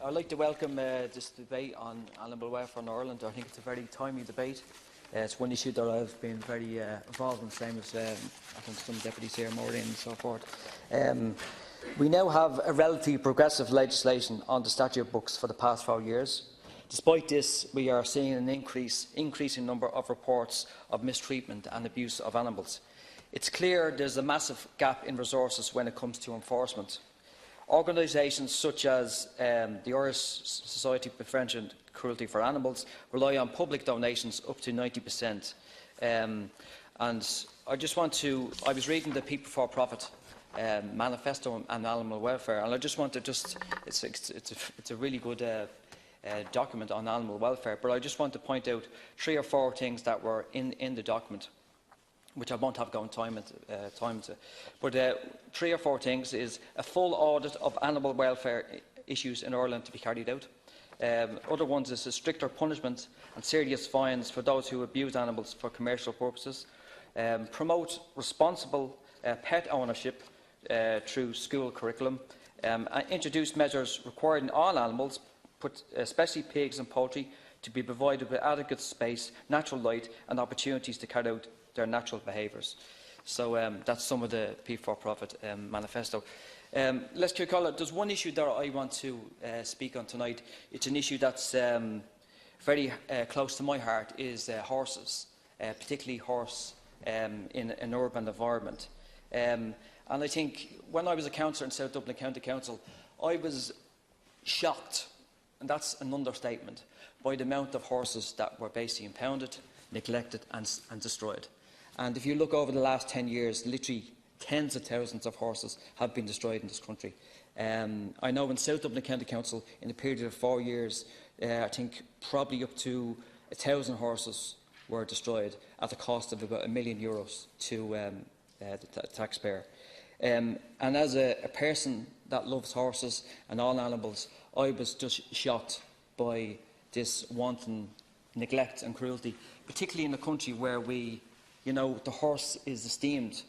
I'd like to welcome this debate on animal welfare in Ireland. I think it's a very timely debate. It's one issue that I've been very involved in, same as I think some deputies here, Maureen and so forth. We now have a relatively progressive legislation on the statute books for the past 4 years. Despite this, we are seeing an increasing number of reports of mistreatment and abuse of animals. It's clear there's a massive gap in resources when it comes to enforcement. Organisations such as the Irish Society to Prevent Cruelty for Animals rely on public donations up to 90%. And I was reading the People for Profit manifesto on animal welfare, and I just want to it's a really good document on animal welfare, but I just want to point out 3 or 4 things that were in the document, which I won't have going time into. But 3 or 4 things is a full audit of animal welfare issues in Ireland to be carried out. Other ones is a stricter punishment and serious fines for those who abuse animals for commercial purposes. Promote responsible pet ownership through school curriculum. Introduce measures requiring all animals, especially pigs and poultry, to be provided with adequate space, natural light and opportunities to carry out their natural behaviours. So that's some of the P4Profit manifesto. Let's call it. There's one issue that I want to speak on tonight. It's an issue that's very close to my heart, is horses, particularly horse in an urban environment. And I think when I was a councillor in South Dublin County Council, I was shocked, and that's an understatement, by the amount of horses that were basically impounded, neglected and destroyed. And if you look over the last 10 years, literally tens of thousands of horses have been destroyed in this country. I know in South Dublin County Council, in a period of 4 years, I think probably up to 1,000 horses were destroyed at the cost of about €1 million to the taxpayer. And as a person that loves horses and all animals, I was just shocked by this wanton neglect and cruelty, particularly in a country where the horse is an esteemed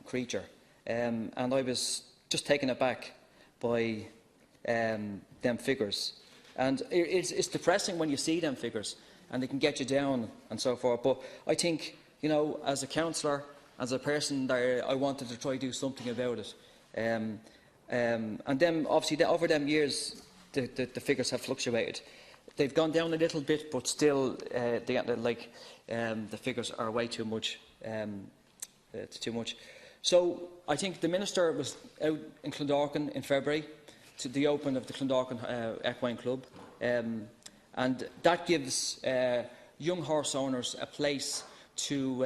creature. And I was just taken aback by them figures. And it's depressing when you see them figures, and they can get you down and so forth. But I think, as a councillor, as a person, that I wanted to try to do something about it. And then, obviously, over them years, the figures have fluctuated. They've gone down a little bit, but still, the figures are way too much. It's too much. So I think the Minister was out in Clondalkin in February to the opening of the Clondalkin Equine Club, and that gives young horse owners a place to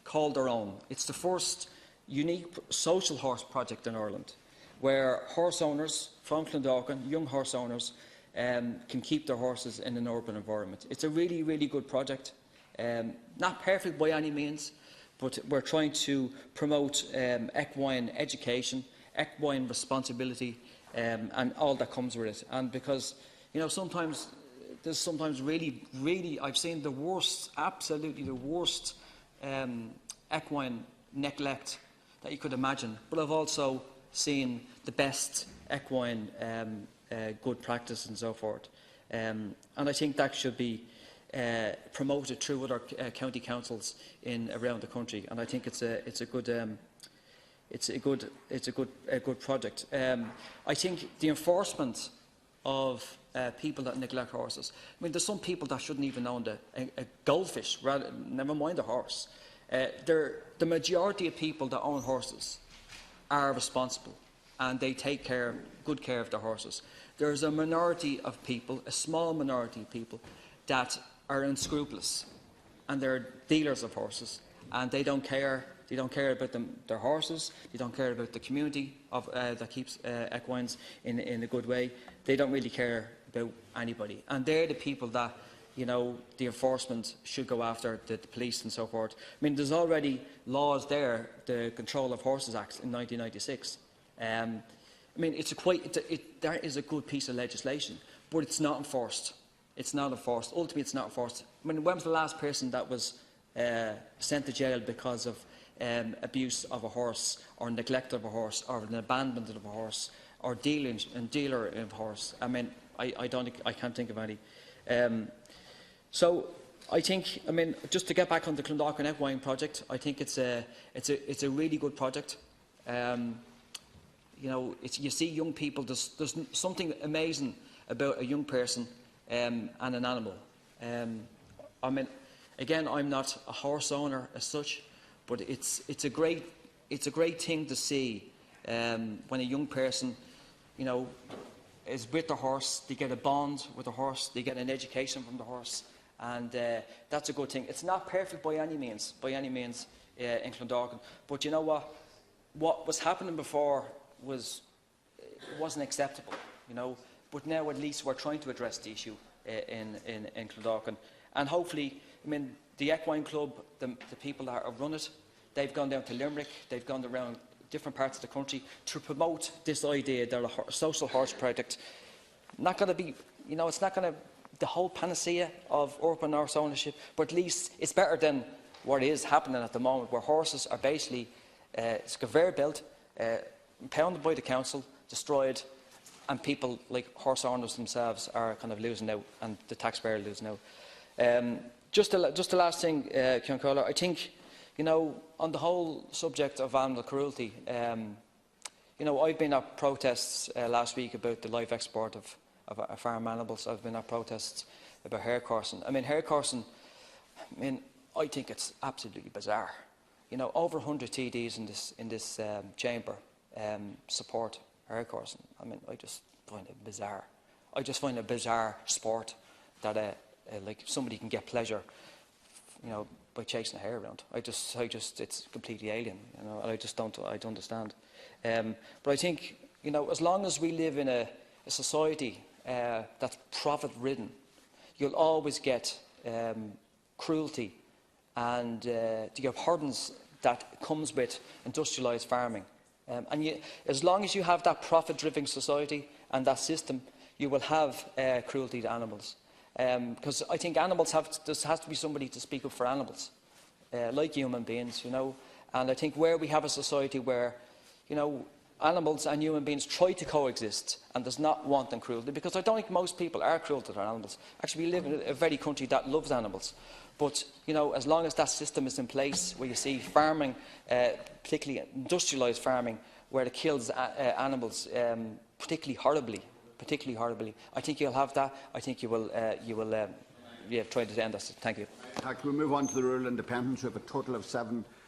call their own. It's the first unique social horse project in Ireland, where horse owners from Clondalkin, young horse owners, can keep their horses in an urban environment. It's a really, really good project. Not perfect by any means, but we're trying to promote equine education, equine responsibility, and all that comes with it. And because, sometimes really, I've seen the worst, absolutely the worst equine neglect that you could imagine. But I've also seen the best equine good practice and so forth. And I think that should be promoted through other county councils around the country, and I think it's a good project. I think the enforcement of people that neglect horses. I mean, there's some people that shouldn't even own a goldfish, never mind a horse. The majority of people that own horses are responsible, and they take good care of their horses. There's a minority of people, a small minority of people, that are unscrupulous, and they're dealers of horses, and they don't care. They don't care about their horses. They don't care about the community that keeps equines in a good way. They don't really care about anybody, and they're the people that the enforcement should go after, the police and so forth. I mean, there's already laws there, the Control of Horses Act in 1996. I mean, that is a good piece of legislation, but it's not enforced. It's not enforced. Ultimately, it's not enforced. I mean, when was the last person that was sent to jail because of abuse of a horse, or neglect of a horse, or an abandonment of a horse, or dealer of a horse? I mean, I can't think of any. So I think, I mean, just to get back on the Clondalkin equine project, I think it's a really good project. You know, you see young people. There's something amazing about a young person and an animal. I mean, again, I'm not a horse owner as such, but it's a great thing to see when a young person, you know, is with the horse. They get a bond with the horse. They get an education from the horse, and that's a good thing. It's not perfect by any means in Clondalkin, but you know what? What was happening before wasn't acceptable, you know. But now at least we're trying to address the issue in Clondalkin, and hopefully, I mean, the Equine Club, the people that have run it, they've gone down to Limerick, they've gone around different parts of the country to promote this idea that a social horse project, not going to be, you know, it's not going to the whole panacea of urban horse ownership, but at least it's better than what is happening at the moment, where horses are basically it's conveyor belt, impounded by the council, destroyed, and people like horse owners themselves are kind of losing out, and the taxpayer losing out. Just the last thing, Cian Kohler, I think, you know, on the whole subject of animal cruelty, you know, I've been at protests last week about the live export of farm animals. I've been at protests about hare coursing. I mean, hare coursing, I mean, I think it's absolutely bizarre. You know, over 100 TDs in this chamber support hare coursing. I mean, I just find it bizarre. I just find it a bizarre sport that like somebody can get pleasure, you know, by chasing a hare around. It's completely alien. You know, and I don't understand. But I think, you know, as long as we live in a society that's profit-ridden, you'll always get cruelty and the abhorrence that comes with industrialised farming. As long as you have that profit-driven society and that system, you will have cruelty to animals. Because I think animals there has to be somebody to speak up for animals, like human beings, you know. And I think where we have a society where, you know, animals and human beings try to coexist, and there's not wanton cruelty, because I don't think most people are cruel to their animals. Actually, we live in a very country that loves animals. But, you know, as long as that system is in place, where you see farming, particularly industrialised farming, where it kills animals particularly horribly, I think you'll have that. I think you will try to end this. Thank you. We'll move on to the rural independents. We have a total of 7